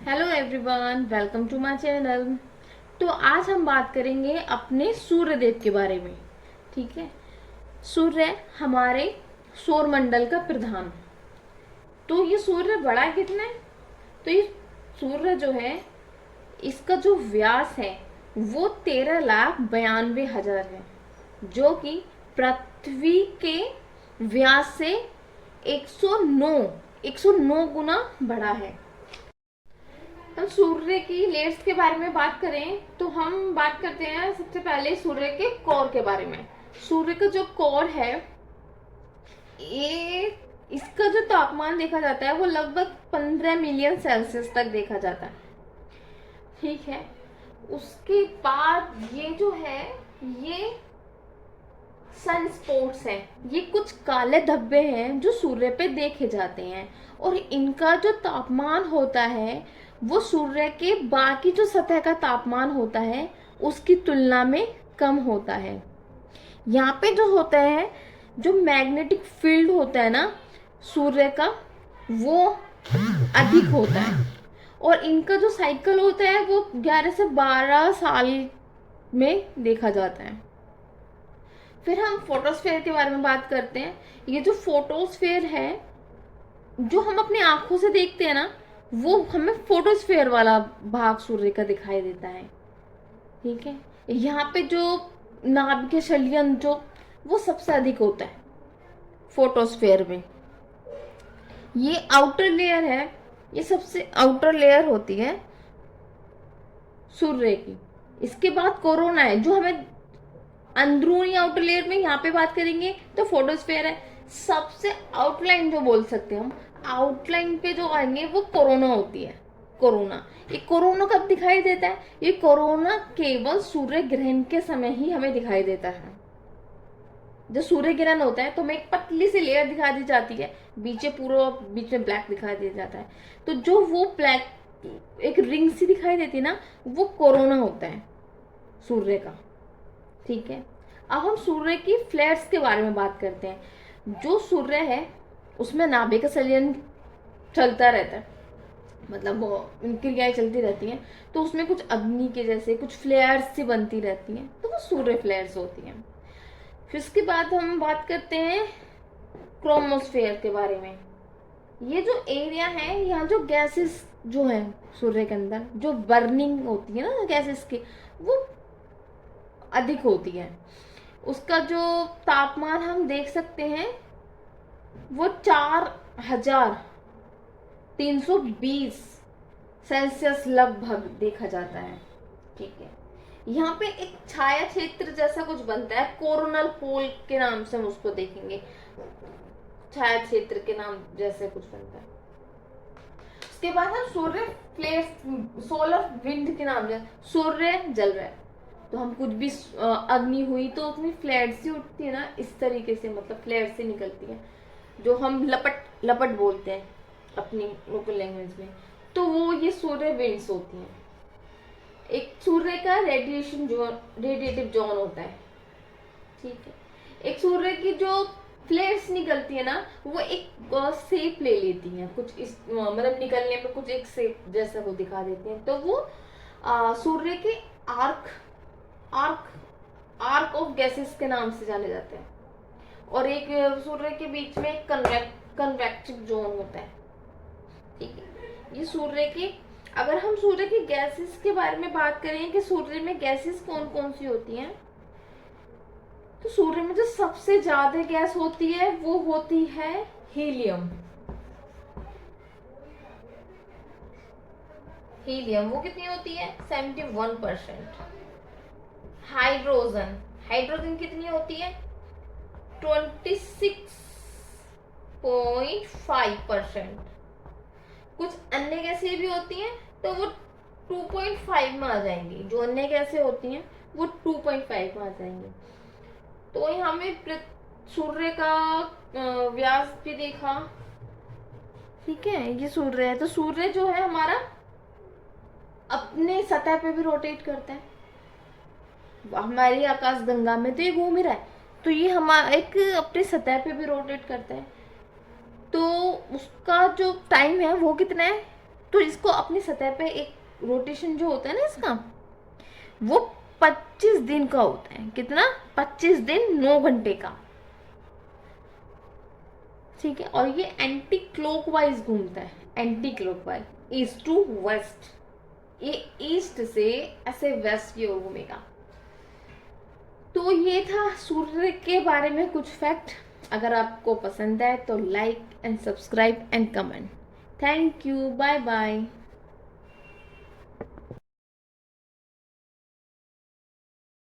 Hello everyone, welcome to my channel. तो आज हम बात करेंगे अपने सूर्य देव के बारे में। ठीक है। सूर्य हमारे सौर मंडल का प्रधान। तो ये सूर्य बड़ा है कितना है? तो ये सूर्य जो है, इसका जो व्यास है वो 13,92,000 है, जो कि पृथ्वी के व्यास से 109 गुना बड़ा है। हम सूर्य की लेयर्स के बारे में बात करें तो हम बात करते हैं सबसे पहले सूर्य के कोर के बारे में। सूर्य का जो कोर है, ये इसका जो तापमान देखा जाता है वो लगभग 15 मिलियन सेल्सियस तक देखा जाता है। ठीक है। उसके बाद ये जो है, ये सन स्पॉट्स हैं। ये कुछ काले धब्बे हैं जो सूर्य पे देखे जाते हैं, और इनका जो तापमान होता है वो सूर्य के बाकी जो सतह का तापमान होता है उसकी तुलना में कम होता है। यहाँ पे जो होता है, जो मैग्नेटिक फील्ड होता है ना सूर्य का, वो अधिक होता है, और इनका जो साइकिल होता है वो 11 से 12 साल में देखा जाता है। फिर हम फोटोस्फेयर के बारे में बात करते हैं। ये जो फोटोस्फेयर है, जो हम अपनी आंखों से देखते हैं ना, वो हमें फोटोस्फेयर वाला भाग सूर्य का दिखाई देता है। ठीक है। यहाँ पे जो नाभिक संलयन जो वो सबसे अधिक होता है फोटोस्फेयर में। ये आउटर लेयर है, ये सबसे आउटर लेयर होती है सूर्य की। इसके बाद कोरोना है, जो हमें अंदरूनी आउटर लेयर में यहाँ पे बात करेंगे तो फोटोस्फेयर है। सबसे आउटलाइन जो बोल सकते हैं हम, आउटलाइन पे जो आएंगे वो कोरोना होती है। कोरोना, ये कोरोना कब दिखाई देता है? ये कोरोना केवल सूर्य ग्रहण के समय ही हमें दिखाई देता है। जब सूर्य ग्रहण होता है तो हमें एक पतली सी लेयर दिखा दी जाती है, बीच में ब्लैक दिखाई दे जाता है। तो जो वो ब्लैक एक रिंग सी दिखाई देती है ना, वो कोरोना होता है सूर्य का। ठीक है। अब हम सूर्य की फ्लेयर्स के बारे में बात करते हैं। जो सूर्य है उसमें नाभिक संलयन चलता रहता है, मतलब वो क्रियाएं चलती रहती हैं, तो उसमें कुछ अग्नि के जैसे कुछ फ्लेयर्स सी बनती रहती हैं, तो वो सूर्य फ्लेयर्स होती हैं। फिर उसके बाद हम बात करते हैं क्रोमोस्फेयर के बारे में। ये जो एरिया है, यहाँ जो गैसेस जो है सूर्य के अंदर जो बर्निंग होती है ना गैसेस की, वो अधिक होती है। उसका जो तापमान हम देख सकते हैं वो 4,320 सेल्सियस लगभग देखा जाता है। ठीक है। यहाँ पे एक छाया क्षेत्र जैसा कुछ बनता है, कोरोनल पोल के नाम से हम उसको देखेंगे। छाया क्षेत्र के नाम जैसे कुछ बनता है। उसके बाद हम सूर्य फ्लेयर्स, सोलर विंड के नाम से सूर्य जल रहा है, तो हम कुछ भी अग्नि हुई तो उसमें फ्लेयर सी उठती है ना, इस तरीके से, मतलब फ्लेयर से निकलती है, जो हम लपट लपट बोलते हैं अपनी लोकल लैंग्वेज में। तो वो ये सूर्य विंड्स होती हैं। एक सूर्य का रेडिएशन जोन, रेडिएटिव जोन होता है। ठीक है। एक सूर्य की जो फ्लेयर्स निकलती है ना, वो एक शेप ले लेती हैं, कुछ इस मतलब निकलने में कुछ एक शेप जैसा वो दिखा देती हैं। तो वो सूर्य के arc arc arc of gases के नाम से जाने जाते हैं। और एक सूर्य के बीच में कन्वेक्टिव जोन होता है। ठीक है। ये सूर्य की, अगर हम सूर्य की गैसेस के बारे में बात करें कि सूर्य में गैसेस कौन कौन सी होती हैं, तो सूर्य में जो सबसे ज्यादा गैस होती है वो होती है हीलियम। हीलियम वो कितनी होती है? 71%। हाइड्रोजन, हाइड्रोजन कितनी होती है? 26.5%। कुछ अन्य गैसें भी होती हैं तो वो 2.5 में आ जाएंगी। जो अन्य गैसें होती हैं वो 2.5 में आ जाएंगी। तो यहाँ में सूर्य का व्यास भी देखा। ठीक है। ये सूर्य है, तो सूर्य जो है हमारा अपने सतह पे भी रोटेट करता है। हमारी आकाश गंगा में तो ये घूम ही रहा है, तो ये हमारा एक अपने सतह पे भी रोटेट करता है। तो उसका जो टाइम है वो कितना है? तो इसको अपनी सतह पे एक रोटेशन जो होता है ना इसका, वो 25 दिन का होता है। कितना? 25 दिन 9 घंटे का। ठीक है, और ये एंटी क्लॉकवाइज घूमता है, anticlockwise, east to west. ये ईस्ट से ऐसे वेस्ट की ओर घूमेगा। तो ये था सूर्य के बारे में कुछ फैक्ट। अगर आपको पसंद है तो like and subscribe and comment. Thank you, bye bye.